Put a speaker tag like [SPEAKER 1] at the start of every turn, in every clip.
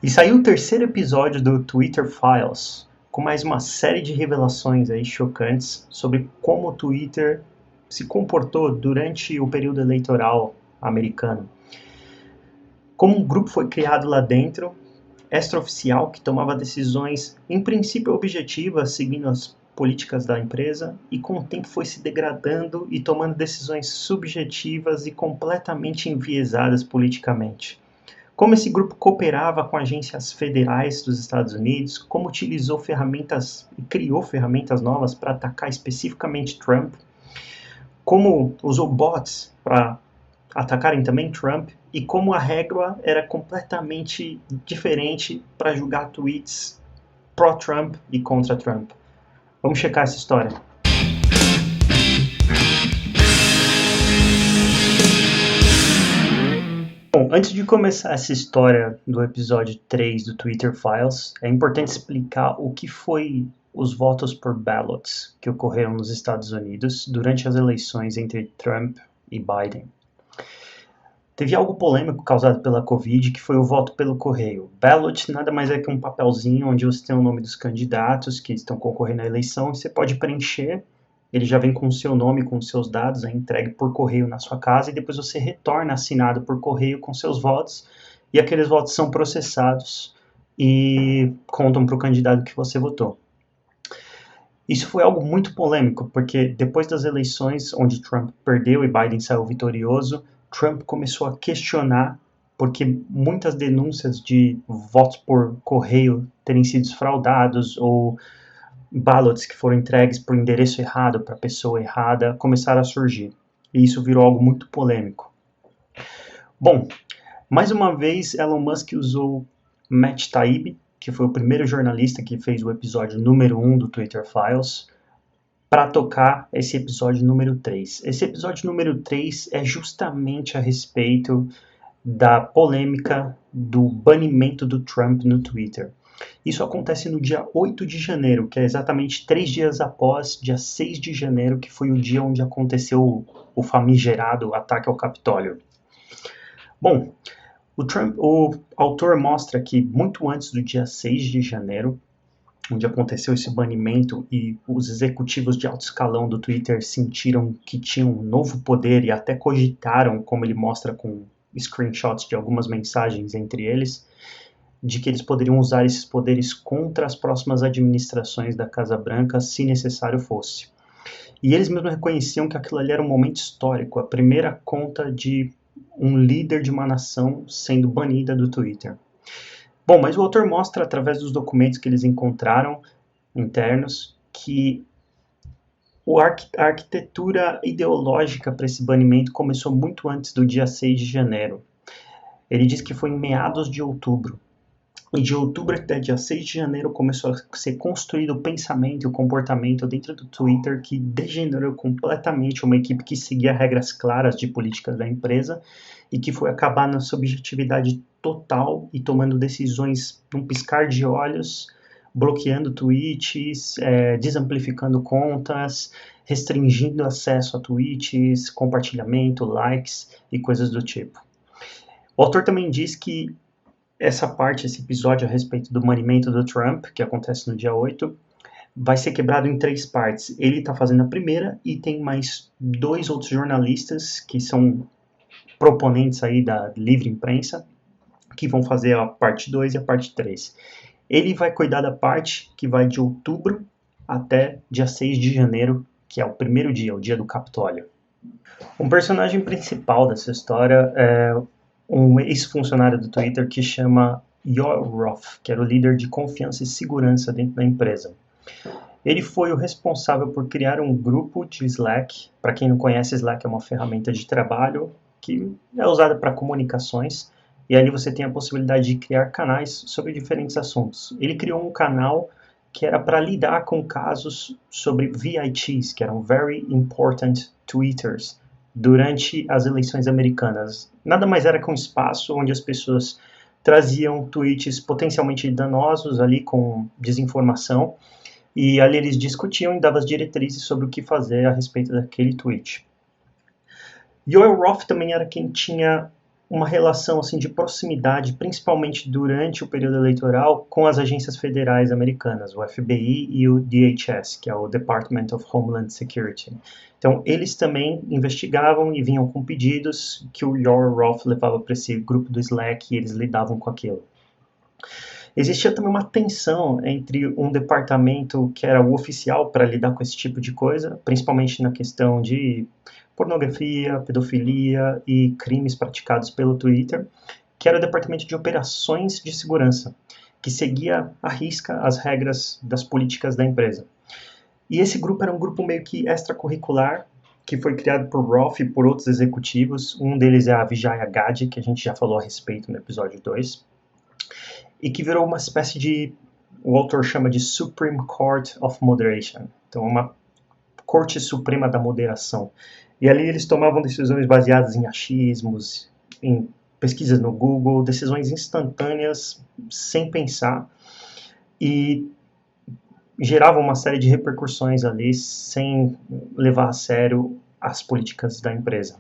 [SPEAKER 1] E saiu o terceiro episódio do Twitter Files, com mais uma série de revelações aí chocantes sobre como o Twitter se comportou durante o período eleitoral americano. Como um grupo foi criado lá dentro, extraoficial, que tomava decisões em princípio objetivas, seguindo as políticas da empresa, e com o tempo foi se degradando e tomando decisões subjetivas e completamente enviesadas politicamente. Como esse grupo cooperava com agências federais dos Estados Unidos, como utilizou ferramentas e criou ferramentas novas para atacar especificamente Trump, como usou bots para atacarem também Trump, e como a regra era completamente diferente para julgar tweets pró-Trump e contra Trump. Vamos checar essa história. Bom, antes de começar essa história do episódio 3 do Twitter Files, é importante explicar o que foi os votos por ballots que ocorreram nos Estados Unidos durante as eleições entre Trump e Biden. Teve algo polêmico causado pela Covid, que foi o voto pelo correio. Ballot nada mais é que um papelzinho onde você tem o nome dos candidatos que estão concorrendo à eleição e você pode preencher. Ele já vem com o seu nome, com os seus dados, é entregue por correio na sua casa e depois você retorna assinado por correio com seus votos e aqueles votos são processados e contam para o candidato que você votou. Isso foi algo muito polêmico, porque depois das eleições onde Trump perdeu e Biden saiu vitorioso, Trump começou a questionar porque muitas denúncias de votos por correio terem sido fraudados ou ballots que foram entregues por endereço errado para a pessoa errada começaram a surgir. E isso virou algo muito polêmico. Bom, mais uma vez Elon Musk usou Matt Taibbi, que foi o primeiro jornalista que fez o episódio número 1 do Twitter Files, para tocar esse episódio número 3. Esse episódio número 3 é justamente a respeito da polêmica do banimento do Trump no Twitter. Isso acontece no dia 8 de janeiro, que é exatamente 3 dias após dia 6 de janeiro, que foi o dia onde aconteceu o famigerado ataque ao Capitólio. Bom, o autor mostra que muito antes do dia 6 de janeiro, onde aconteceu esse banimento e os executivos de alto escalão do Twitter sentiram que tinham um novo poder e até cogitaram, como ele mostra com screenshots de algumas mensagens entre eles, de que eles poderiam usar esses poderes contra as próximas administrações da Casa Branca, se necessário fosse. E eles mesmos reconheciam que aquilo ali era um momento histórico, a primeira conta de um líder de uma nação sendo banida do Twitter. Bom, mas o autor mostra, através dos documentos que eles encontraram internos, que a arquitetura ideológica para esse banimento começou muito antes do dia 6 de janeiro. Ele diz que foi em meados de outubro. E de outubro até dia 6 de janeiro começou a ser construído o pensamento e o comportamento dentro do Twitter que degenerou completamente uma equipe que seguia regras claras de políticas da empresa e que foi acabar na subjetividade total e tomando decisões num piscar de olhos, bloqueando tweets, desamplificando contas, restringindo acesso a tweets, compartilhamento, likes e coisas do tipo. O autor também diz que esse episódio a respeito do banimento do Trump, que acontece no dia 8, vai ser quebrado em 3 partes. Ele está fazendo a primeira e tem mais 2 outros jornalistas que são proponentes aí da livre imprensa, que vão fazer a parte 2 e a parte 3. Ele vai cuidar da parte que vai de outubro até dia 6 de janeiro, que é o primeiro dia, o dia do Capitólio. Um personagem principal dessa história é um ex-funcionário do Twitter que chama Yoel Roth, que era o líder de confiança e segurança dentro da empresa. Ele foi o responsável por criar um grupo de Slack. Para quem não conhece, Slack é uma ferramenta de trabalho que é usada para comunicações, e ali você tem a possibilidade de criar canais sobre diferentes assuntos. Ele criou um canal que era para lidar com casos sobre VITs, que eram Very Important Tweeters, durante as eleições americanas. Nada mais era que um espaço onde as pessoas traziam tweets potencialmente danosos ali com desinformação, e ali eles discutiam e davam as diretrizes sobre o que fazer a respeito daquele tweet. Yoel Roth também era quem tinha uma relação assim, de proximidade, principalmente durante o período eleitoral, com as agências federais americanas, o FBI e o DHS, que é o Department of Homeland Security. Então, eles também investigavam e vinham com pedidos que o Yoel Roth levava para esse grupo do Slack e eles lidavam com aquilo. Existia também uma tensão entre um departamento que era o oficial para lidar com esse tipo de coisa, principalmente na questão de pornografia, pedofilia e crimes praticados pelo Twitter, que era o departamento de operações de segurança, que seguia à risca as regras das políticas da empresa. E esse grupo era um grupo meio que extracurricular, que foi criado por Roth e por outros executivos. Um deles é a Vijaya Gadde, que a gente já falou a respeito no episódio 2, e que virou uma espécie de, o autor chama de Supreme Court of Moderation, então uma Corte Suprema da Moderação. E ali eles tomavam decisões baseadas em achismos, em pesquisas no Google, decisões instantâneas, sem pensar, e geravam uma série de repercussões ali, sem levar a sério as políticas da empresa.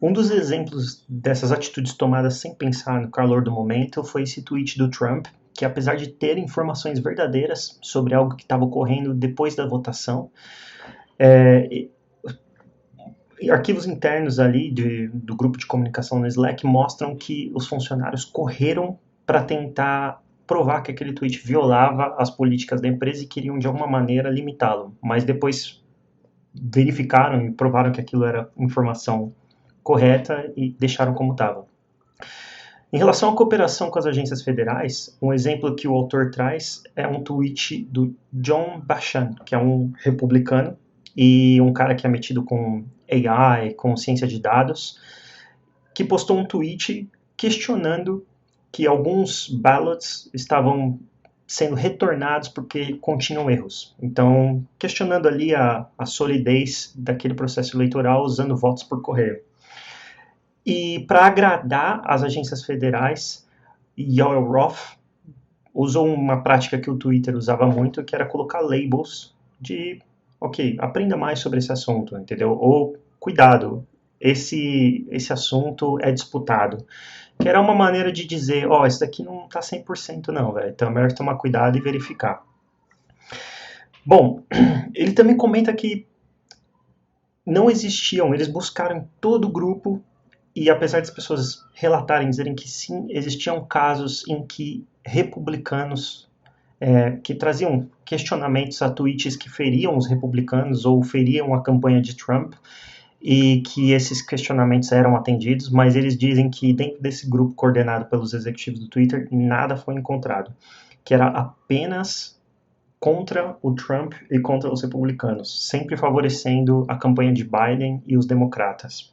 [SPEAKER 1] Um dos exemplos dessas atitudes tomadas sem pensar no calor do momento foi esse tweet do Trump, que apesar de ter informações verdadeiras sobre algo que estava ocorrendo depois da votação, arquivos internos ali do grupo de comunicação no Slack mostram que os funcionários correram para tentar provar que aquele tweet violava as políticas da empresa e queriam de alguma maneira limitá-lo, mas depois verificaram e provaram que aquilo era informação correta e deixaram como estava. Em relação à cooperação com as agências federais, um exemplo que o autor traz é um tweet do John Bachan, que é um republicano e um cara que é metido com AI, com ciência de dados, que postou um tweet questionando que alguns ballots estavam sendo retornados porque continham erros. Então, questionando ali a solidez daquele processo eleitoral usando votos por correio. E para agradar as agências federais, Yoel Roth usou uma prática que o Twitter usava muito, que era colocar labels de, ok, aprenda mais sobre esse assunto, entendeu? Ou, cuidado, esse assunto é disputado. Que era uma maneira de dizer, isso daqui não tá 100% não, velho, então é melhor tomar cuidado e verificar. Bom, ele também comenta que não existiam, eles buscaram em todo o grupo, e apesar das pessoas relatarem, dizerem que sim, existiam casos em que republicanos que traziam questionamentos a tweets que feriam os republicanos ou feriam a campanha de Trump, e que esses questionamentos eram atendidos, mas eles dizem que dentro desse grupo coordenado pelos executivos do Twitter, nada foi encontrado, que era apenas contra o Trump e contra os republicanos, sempre favorecendo a campanha de Biden e os democratas.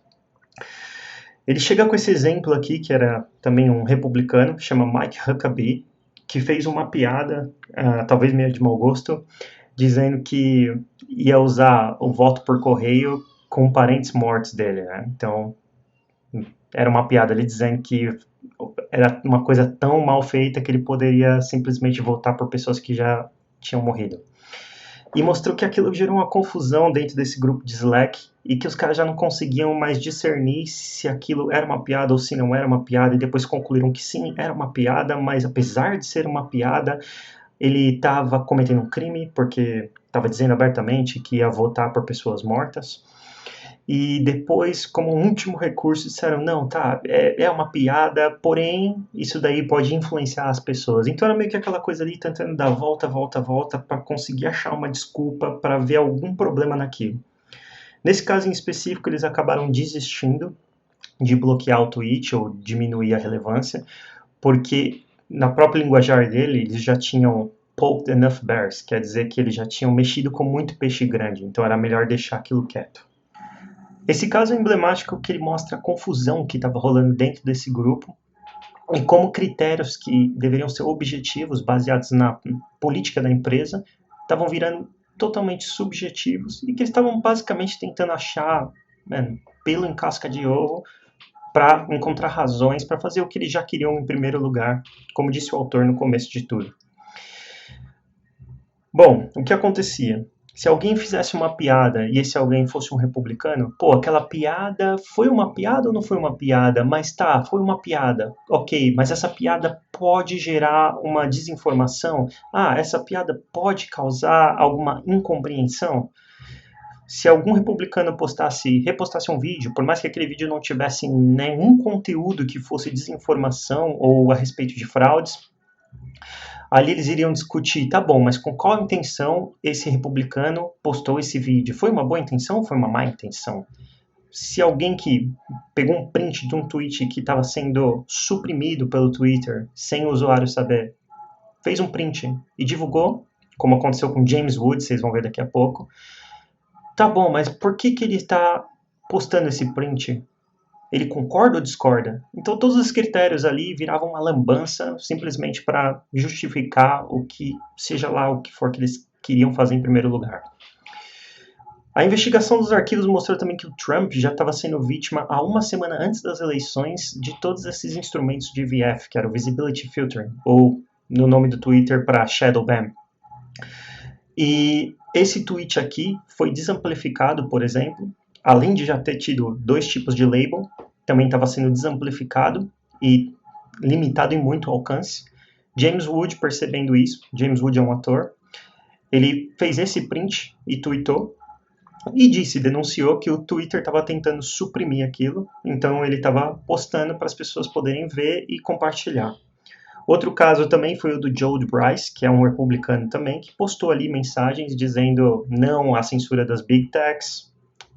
[SPEAKER 1] Ele chega com esse exemplo aqui, que era também um republicano, chama Mike Huckabee, que fez uma piada, talvez meio de mau gosto, dizendo que ia usar o voto por correio com parentes mortos dele, né? Então, era uma piada ali dizendo que era uma coisa tão mal feita que ele poderia simplesmente votar por pessoas que já tinham morrido. E mostrou que aquilo gerou uma confusão dentro desse grupo de Slack e que os caras já não conseguiam mais discernir se aquilo era uma piada ou se não era uma piada, e depois concluíram que sim, era uma piada, mas apesar de ser uma piada, ele estava cometendo um crime, porque estava dizendo abertamente que ia votar por pessoas mortas. E depois, como um último recurso, disseram, não, tá, é uma piada, porém, isso daí pode influenciar as pessoas. Então era meio que aquela coisa ali, tentando dar volta para conseguir achar uma desculpa, para ver algum problema naquilo. Nesse caso em específico, eles acabaram desistindo de bloquear o tweet ou diminuir a relevância, porque na própria linguajar dele, eles já tinham poked enough bears, quer dizer que eles já tinham mexido com muito peixe grande, então era melhor deixar aquilo quieto. Esse caso é emblemático que ele mostra a confusão que estava rolando dentro desse grupo e como critérios que deveriam ser objetivos, baseados na política da empresa, estavam virando totalmente subjetivos e que eles estavam basicamente tentando achar pelo em casca de ovo para encontrar razões para fazer o que eles já queriam em primeiro lugar, como disse o autor no começo de tudo. Bom, o que acontecia? Se alguém fizesse uma piada e esse alguém fosse um republicano, pô, aquela piada foi uma piada ou não foi uma piada? Mas tá, foi uma piada. Ok, mas essa piada pode gerar uma desinformação? Ah, essa piada pode causar alguma incompreensão? Se algum republicano repostasse um vídeo, por mais que aquele vídeo não tivesse nenhum conteúdo que fosse desinformação ou a respeito de fraudes, ali eles iriam discutir, tá bom, mas com qual intenção esse republicano postou esse vídeo? Foi uma boa intenção ou foi uma má intenção? Se alguém que pegou um print de um tweet que estava sendo suprimido pelo Twitter, sem o usuário saber, fez um print e divulgou, como aconteceu com James Wood, vocês vão ver daqui a pouco, tá bom, mas por que ele está postando esse print? Ele concorda ou discorda? Então todos os critérios ali viravam uma lambança simplesmente para justificar o que, seja lá o que for que eles queriam fazer em primeiro lugar. A investigação dos arquivos mostrou também que o Trump já estava sendo vítima há uma semana antes das eleições de todos esses instrumentos de VF, que era o Visibility Filtering, ou no nome do Twitter para Shadow Ban. E esse tweet aqui foi desamplificado, por exemplo, além de já ter tido 2 tipos de label, também estava sendo desamplificado e limitado em muito alcance. James Wood, percebendo isso, James Wood é um ator, ele fez esse print e tweetou e denunciou que o Twitter estava tentando suprimir aquilo, então ele estava postando para as pessoas poderem ver e compartilhar. Outro caso também foi o do Joe Bryce, que é um republicano também, que postou ali mensagens dizendo não à censura das Big Techs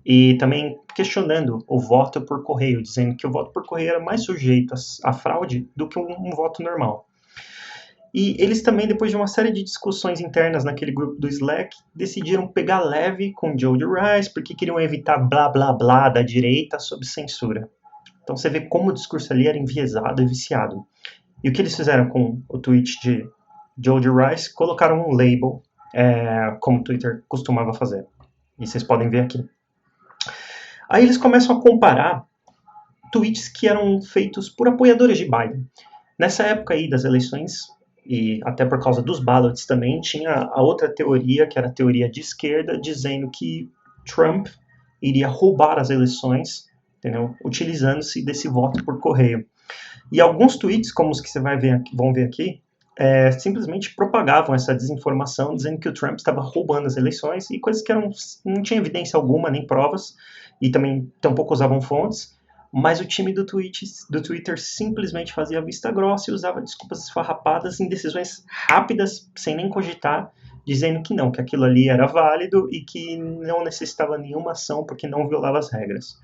[SPEAKER 1] e também questionando o voto por correio, dizendo que o voto por correio era mais sujeito a fraude do que um voto normal. E eles também, depois de uma série de discussões internas naquele grupo do Slack, decidiram pegar leve com Joe Rice, porque queriam evitar blá blá blá da direita sobre censura. Então você vê como o discurso ali era enviesado e viciado. E o que eles fizeram com o tweet de Joe Rice? Colocaram um label, como o Twitter costumava fazer. E vocês podem ver aqui. Aí eles começam a comparar tweets que eram feitos por apoiadores de Biden. Nessa época aí das eleições, e até por causa dos ballots também, tinha a outra teoria, que era a teoria de esquerda, dizendo que Trump iria roubar as eleições, entendeu? Utilizando-se desse voto por correio. E alguns tweets, como os que você vão ver aqui, simplesmente propagavam essa desinformação, dizendo que o Trump estava roubando as eleições, e coisas que não tinha evidência alguma, nem provas, e também tampouco usavam fontes, mas o time do Twitter simplesmente fazia vista grossa e usava desculpas esfarrapadas em decisões rápidas, sem nem cogitar, dizendo que não, que aquilo ali era válido e que não necessitava nenhuma ação porque não violava as regras.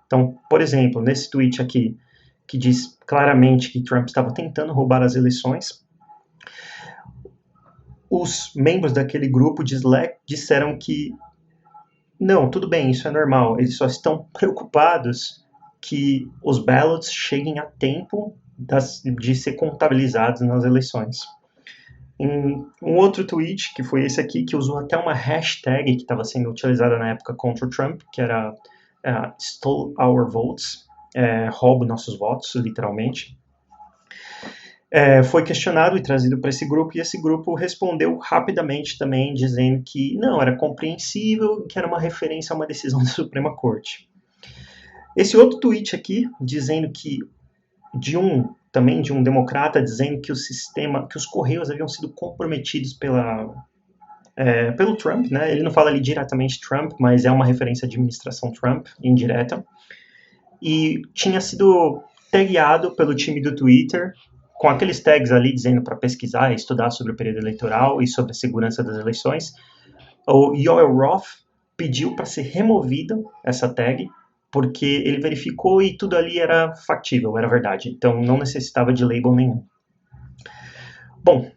[SPEAKER 1] Então, por exemplo, nesse tweet aqui, que diz claramente que Trump estava tentando roubar as eleições, os membros daquele grupo de Slack disseram que não, tudo bem, isso é normal, eles só estão preocupados que os ballots cheguem a tempo de ser contabilizados nas eleições. Em um outro tweet, que foi esse aqui, que usou até uma hashtag que estava sendo utilizada na época contra o Trump, que era Stole Our Votes, roubo nossos votos, literalmente. Foi questionado e trazido para esse grupo, e esse grupo respondeu rapidamente também, dizendo que não, era compreensível, que era uma referência a uma decisão da Suprema Corte. Esse outro tweet aqui, dizendo que de um democrata, dizendo que que os correios haviam sido comprometidos pelo Trump, né? Ele não fala ali diretamente Trump, mas é uma referência à administração Trump, indireta, e tinha sido tagueado pelo time do Twitter, com aqueles tags ali dizendo para pesquisar e estudar sobre o período eleitoral e sobre a segurança das eleições. O Yoel Roth pediu para ser removida essa tag, porque ele verificou e tudo ali era factível, era verdade. Então não necessitava de label nenhum. Bom,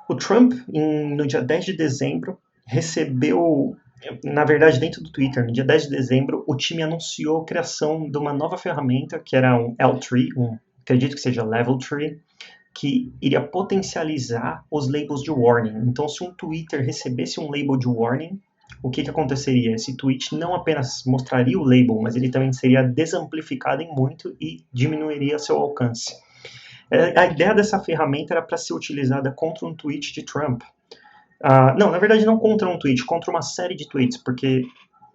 [SPEAKER 1] o Trump, no dia 10 de dezembro, recebeu, na verdade, dentro do Twitter, no dia 10 de dezembro, o time anunciou a criação de uma nova ferramenta, que era um L3, acredito que seja Level Tree, que iria potencializar os labels de warning. Então, se um Twitter recebesse um label de warning, o que aconteceria? Esse tweet não apenas mostraria o label, mas ele também seria desamplificado em muito e diminuiria seu alcance. A ideia dessa ferramenta era para ser utilizada contra um tweet de Trump. Não, na verdade não contra um tweet, contra uma série de tweets, porque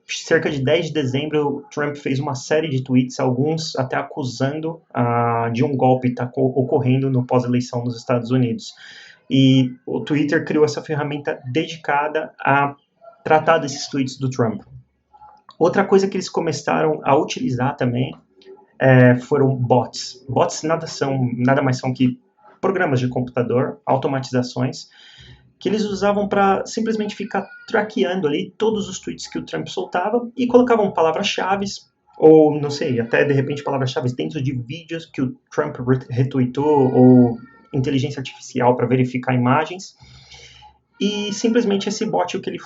[SPEAKER 1] cerca de 10 de dezembro, Trump fez uma série de tweets, alguns até acusando de um golpe estar ocorrendo no pós-eleição nos Estados Unidos. E o Twitter criou essa ferramenta dedicada a tratar desses tweets do Trump. Outra coisa que eles começaram a utilizar também foram bots. Bots nada mais são que programas de computador, automatizações, que eles usavam para simplesmente ficar traqueando ali todos os tweets que o Trump soltava e colocavam palavras-chave, ou não sei, até de repente palavras-chave dentro de vídeos que o Trump retweetou, ou inteligência artificial para verificar imagens. E simplesmente esse bot, o que ele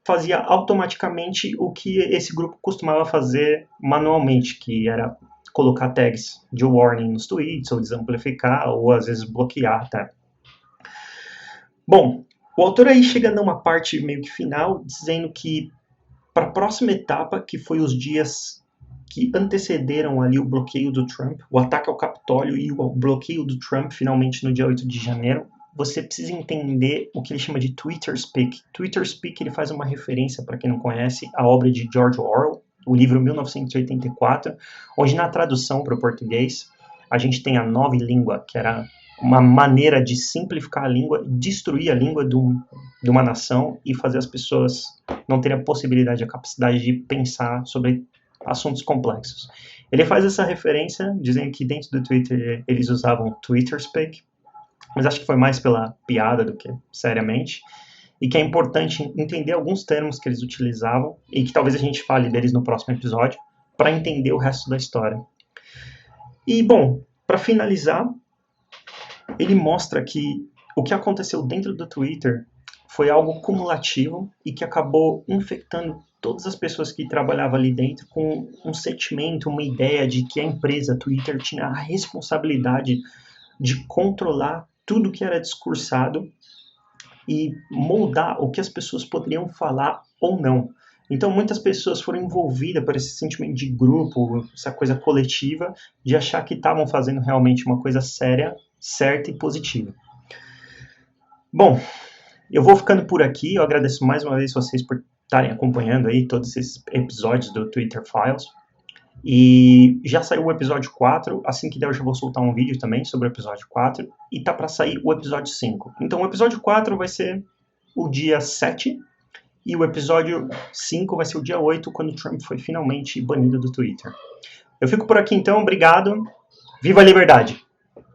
[SPEAKER 1] fazia automaticamente o que esse grupo costumava fazer manualmente, que era colocar tags de warning nos tweets, ou desamplificar, ou às vezes bloquear, tá? Bom, o autor aí chega numa parte meio que final, dizendo que para a próxima etapa, que foi os dias que antecederam ali o bloqueio do Trump, o ataque ao Capitólio e o bloqueio do Trump finalmente no dia 8 de janeiro, você precisa entender o que ele chama de Twitter Speak. Twitter Speak, ele faz uma referência, para quem não conhece, à obra de George Orwell, o livro 1984, onde na tradução para o português a gente tem a nova língua, que era uma maneira de simplificar a língua, destruir a língua de uma nação e fazer as pessoas não terem a possibilidade, a capacidade de pensar sobre assuntos complexos. Ele faz essa referência, dizendo que dentro do Twitter eles usavam Twitter Speak, mas acho que foi mais pela piada do que seriamente, e que é importante entender alguns termos que eles utilizavam, e que talvez a gente fale deles no próximo episódio, para entender o resto da história. E, bom, para finalizar, ele mostra que o que aconteceu dentro do Twitter foi algo cumulativo e que acabou infectando todas as pessoas que trabalhavam ali dentro com um sentimento, uma ideia de que a empresa Twitter tinha a responsabilidade de controlar tudo que era discursado e moldar o que as pessoas poderiam falar ou não. Então, muitas pessoas foram envolvidas por esse sentimento de grupo, essa coisa coletiva, de achar que estavam fazendo realmente uma coisa séria, certa e positiva. Bom, eu vou ficando por aqui. Eu agradeço mais uma vez vocês por estarem acompanhando aí todos esses episódios do Twitter Files. E já saiu o episódio 4, assim que der eu já vou soltar um vídeo também sobre o episódio 4, e tá para sair o episódio 5. Então o episódio 4 vai ser o dia 7, e o episódio 5 vai ser o dia 8, quando o Trump foi finalmente banido do Twitter. Eu fico por aqui então, obrigado, viva a liberdade!